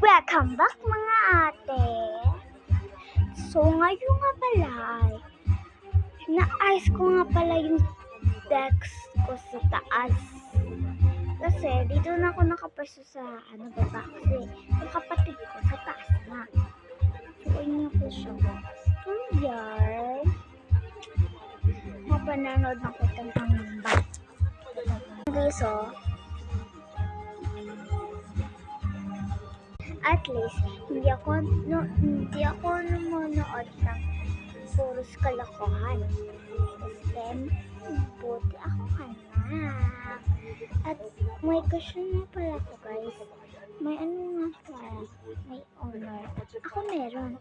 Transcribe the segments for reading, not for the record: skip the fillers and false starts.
Welcome back mga ate. So ngayon nga pala ay na-ayos ko nga pala yung desk ko sa taas. Kasi dito na ako nakapwesto sa baba kasi yung kapatid ko sa taas na. So ayun nga po siya. Yan. Mapananood na ko itong pangamba. Okay, so at least hindi ako nanonood ng puros kalokohan. Kasi buti ako anak. At may question na pala ko guys. May nga pala, may honor. Ako meron.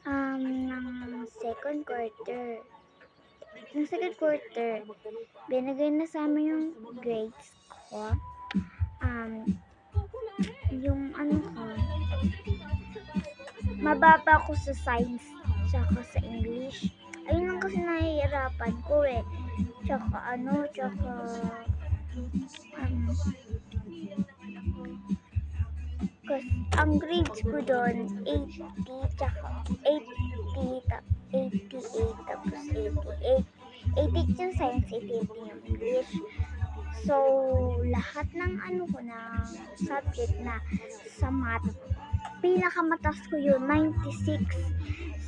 Ng second quarter. Ng second quarter, binigay na sa amin yung grades ko. Yung ko, mababa ko sa science tsaka sa English. Ayun lang kasi nahihirapan ko eh. Tsaka kasi ang grades ko doon 80 tsaka 88 tapos 88 yung science, 88 yung English. So lahat ng ng subject na sa math, pinakamataas ko yun 96.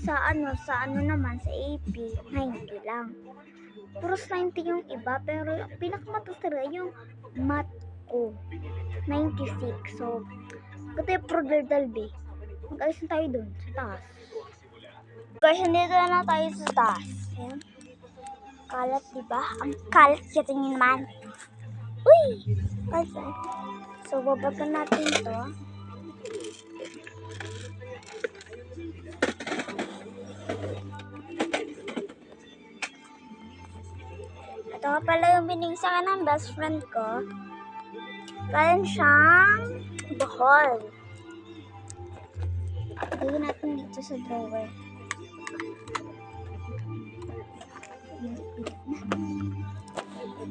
Sa naman sa AP 90 lang. Puros 90 yung iba, pero pinakamataas talaga yung math ko 96. So kaya pro-dalbe. Mag-ayos na tayo dun sa taas. Guys, nandito na tayo sa taas. Ayan. Kalat, diba? Ang kalat kita nyo naman. Uy! Okay. So, babagkan natin to. Ito pala yung biningsakan ng best friend ko. Galing siyang Bohol. Lagyan natin dito sa drawer.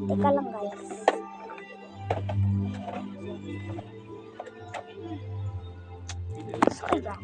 Teka lang guys. So, ayan.